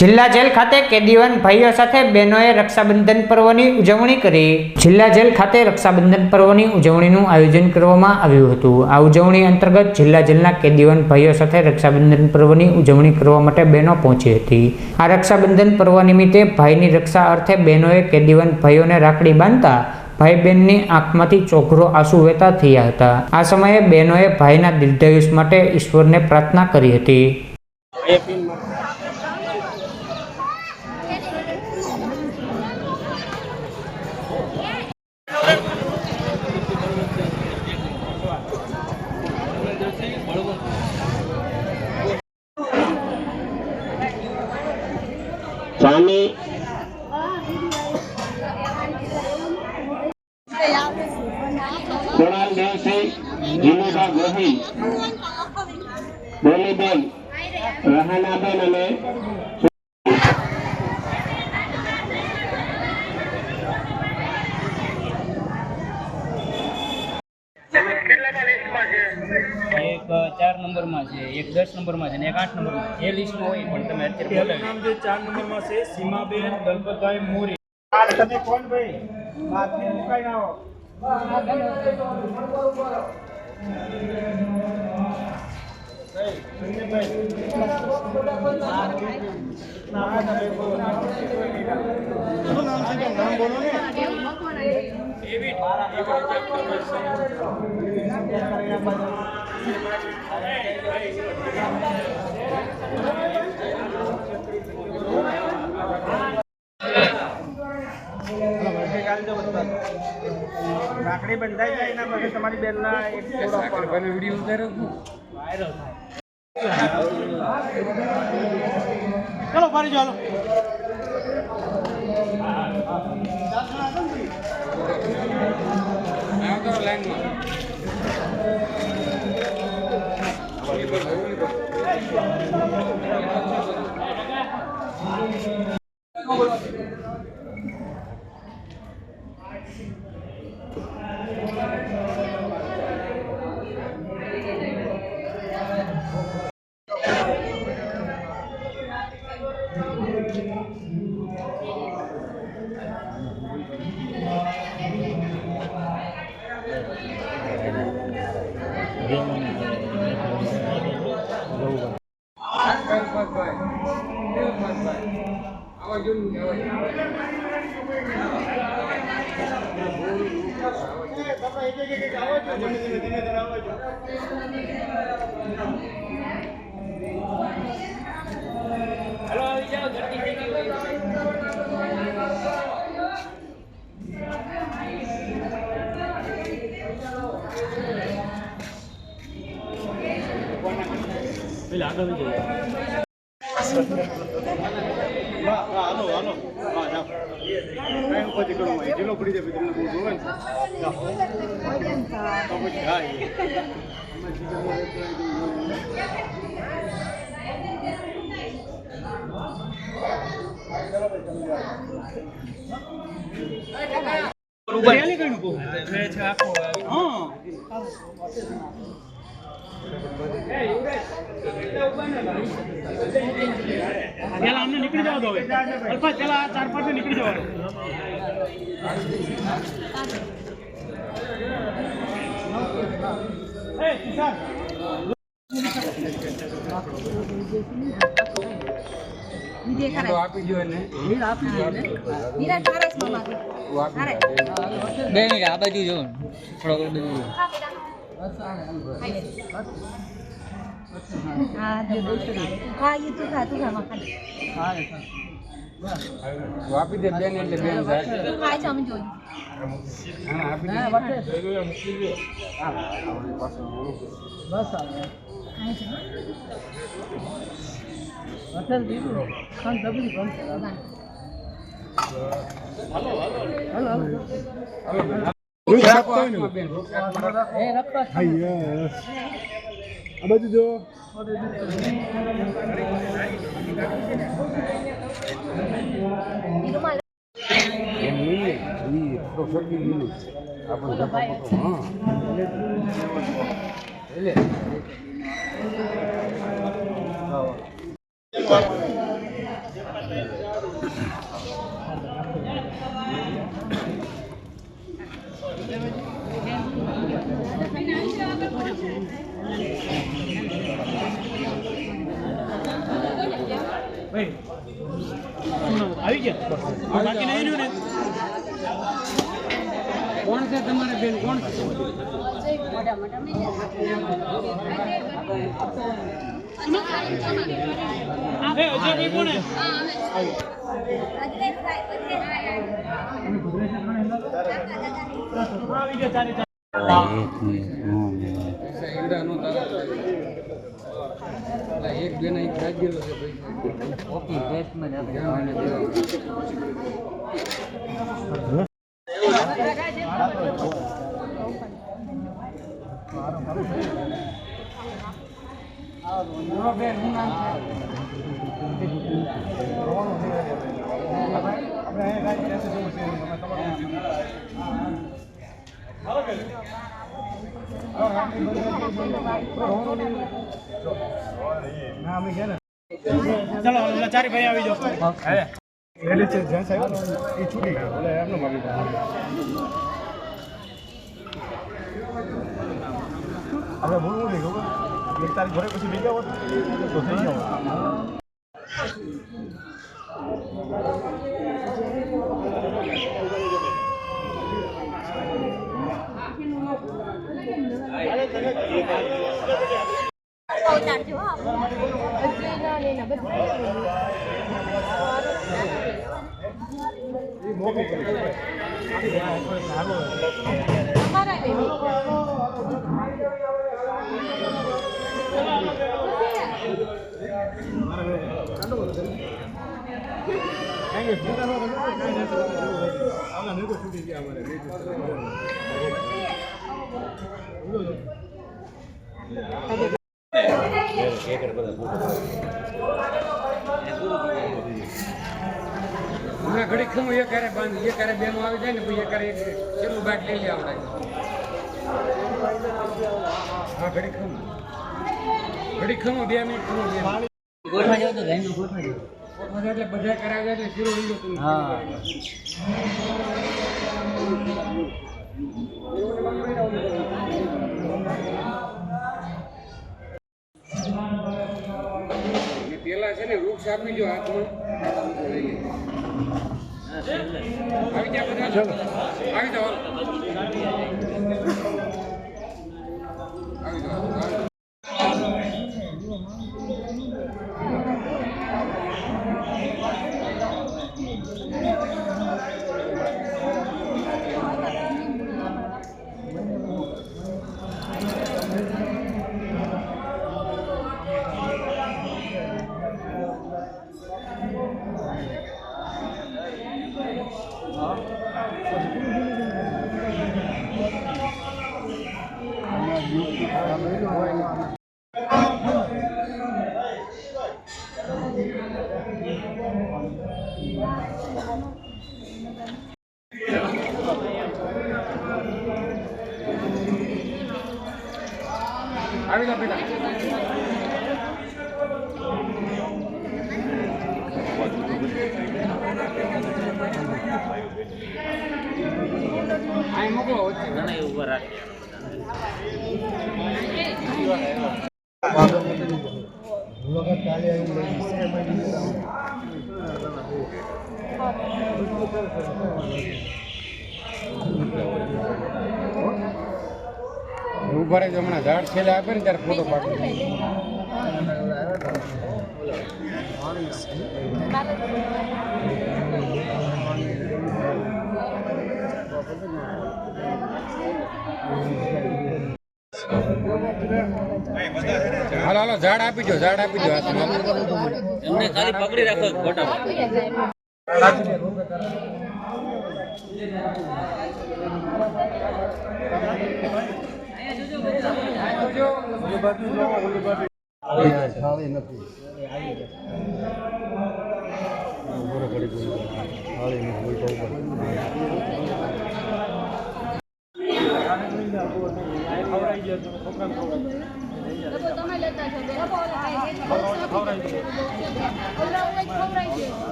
જિલ્લા જેલ ખાતે કેદીવાન ભાઈઓ સાથે બહેનોએ રક્ષાબંધન પર્વની ઉજવણી કરી। જિલ્લા જેલ ખાતે રક્ષાબંધન પર્વની ઉજવણીનું આયોજન કરવામાં આવ્યું હતું। આ ઉજવણી અંતર્ગત જિલ્લા જેલના કેદીવાન ભાઈઓ સાથે રક્ષાબંધન પર્વની ઉજવણી કરવા માટે બહેનો પહોંચી હતી। આ રક્ષાબંધન પર્વ નિમિત્તે ભાઈની રક્ષા અર્થે બહેનોએ કેદીવાન ભાઈઓને રાખડી બાંધતા ભાઈ બહેનની આંખમાંથી ચોઘરો આંસુ વહેતા થયા હતા। આ સમયે બહેનોએ ભાઈના દીર્ઘાયુષ માટે ઈશ્વરને પ્રાર્થના કરી હતી। स्वामी कुणाल देवसिंह, जीनुभा गोहिल, बोलीबेन, रहानाबेन અને एक 4 नंबर में है, एक 10 नंबर में है, एक 8 नंबर में ये लिस्ट में होई पण તમે અત્યારે બોલાવી નામ જે 4 नंबर में છે સીમાબેન દલપતભાઈ મોરી। આ તમે કોણ ભાઈ બાતની મુકાઈ ના આવો નામ બોલો ને એવી રાખડી બંધાઈ જાય એના પછી તમારી બેનના એક ફોટો આપવાનો વિડિયો ઉતારો વાયરલ થાય। ચલો ફરી ચાલો निकली जाओ दो अल्पा चला 4-5 निकली जाओ आ बाजू जो ये तो खा माखा वापी दे बेन એટલે બેન જાય તું ખાય છે અમે જોઈ હા આપી દે બસ આવે ખાય છે અસલ દીધું ખાન દબી બંધ હાલો એ રખતા હાય આ બાજુ જો આવી ગયા બાકી નહીં ને કોણ છે તમારે બેન કોણ છે અજયભાઈ કોણ આવી ગયા એક બેન એક રાજ્યેલો છે ઓકે ટેસ્ટમાં ચલો ચારે ભાઈ આવી જાઓ લેડીઝ છે જેન્ટ્સ આવ્યો ને એ છૂટી ગયો એટલે એમનો માગી આપણે બોલવું નહીં ખબર એક તારીખ ઘરે પછી લઈ જાઓ તો થઈ જાઓ હમણાં ઘડી ખમું એ કરે બંધ એ કરે બેનો આવી જાય ને પછી એ કરે છેલ્લું બાટ લઈ લે આવડે હા ઘડી ખમું 2 મિનિટ ખમું ગોઠવા જાવ તો ગાયનું ગોઠવા જાવ ગોઠવા એટલે બધા કરાવે એટલે શરૂ થઈ ગયો તું હા પેલા છે ને વૃક્ષ આપી જો હાથમાં આવી ગયા બધા આવી જાઓ આવી જાઓ બેટા આ મોકલો વચ્ચે ઘણા ઉભા રાખે ઉભા રહે હમણાં ઝાડ છેલ્લે આપે ને ત્યારે ફોટો પાડી હાલો હાલો ઝાડ આપી દો હાથમાં એમને ખાલી પકડી રાખો ફોટા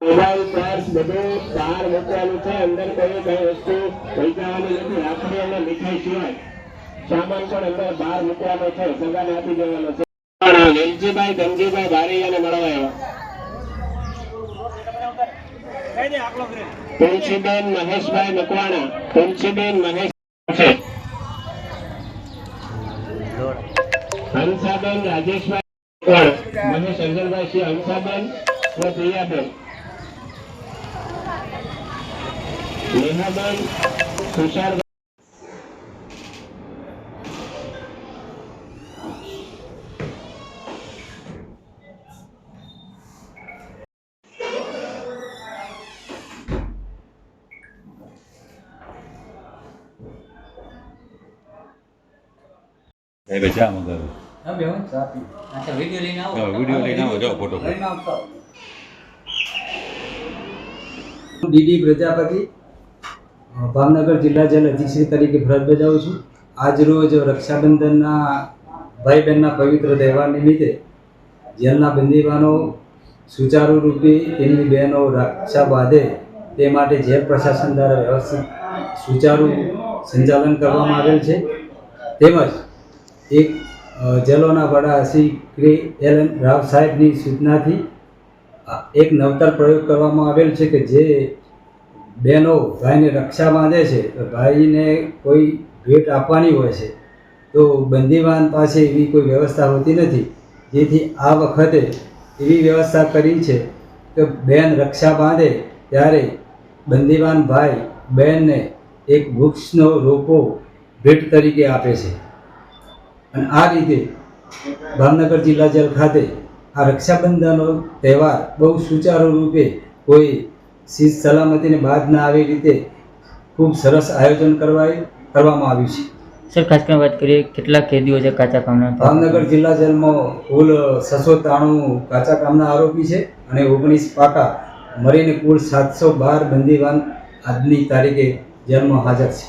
મોબાઈલ પર્સ બધું બહાર મૂકવાનું છે. અંદર કોઈ કઈ વસ્તુ લઈ જવાની નથી. રાખડી અને મીઠાઈ સિવાય સામાન પણ અંદર બહાર મૂકવાનો છે. સગાને આપી દેવાનો છે. વેલજીભાઈ ગંજીભાઈ બારૈયાને મળવા આવ્યા. તુલસીબેન મહેશભાઈ મકવાણા. તુલસીબેન મહેશ છે. હંસાબેન રાજેશભાઈ મકવાણા. મહેશ અર્જનભાઈ શ્રી હંસાબેન અને પ્રિયાબેન. નેહાબેન તુષાર. ચા મંગાવ્યો વિડીયો લઈને આવો જાઓ ફોટો ડીડી પ્રજાપતિ ભાવનગર જિલ્લા જેલ અધિક્ષક તરીકે ફરજ બજાવું છું. આજ રોજ રક્ષાબંધનના ભાઈ બહેનના પવિત્ર તહેવાર નિમિત્તે જેલના બંદીવાનો સુચારુ રૂપે તેમની બહેનો રક્ષા બાંધે તે માટે જેલ પ્રશાસન દ્વારા વ્યવસ્થિત સુચારુ સંચાલન કરવામાં આવેલ છે. તેમજ એક જેલોના વડા શ્રી એલ રાવ સાહેબની સૂચનાથી એક નવતર પ્રયોગ કરવામાં આવેલ છે કે જે બહેનો ભાઈને રક્ષા બાંધે છે તો ભાઈને કોઈ ભેટ આપવાની હોય છે તો બંદીવાન પાસે એવી કોઈ વ્યવસ્થા હોતી નથી. જેથી આ વખતે એવી વ્યવસ્થા કરી છે કે બહેન રક્ષા બાંધે ત્યારે બંદીવાન ભાઈ બહેનને એક વૃક્ષનો રોપો ભેટ તરીકે આપે છે. અને આ રીતે ભાવનગર જિલ્લા જેલ ખાતે આ રક્ષાબંધનનો તહેવાર બહુ સુચારુ રૂપે કોઈ શિસ્ત સલામતીને બાદ ના આવે રીતે ખૂબ સરસ આયોજન કરવામાં આવ્યું છે. સર, ખાસ કરીને વાત કરીએ કેટલા કેદીઓ છે કાચા કામના? ભાવનગર જિલ્લા જેલમાં કુલ 693 કાચા કામના આરોપી છે અને 19 પાકા મળીને કુલ 712 બંદીવાન આજની તારીખે જેલમાં હાજર છે.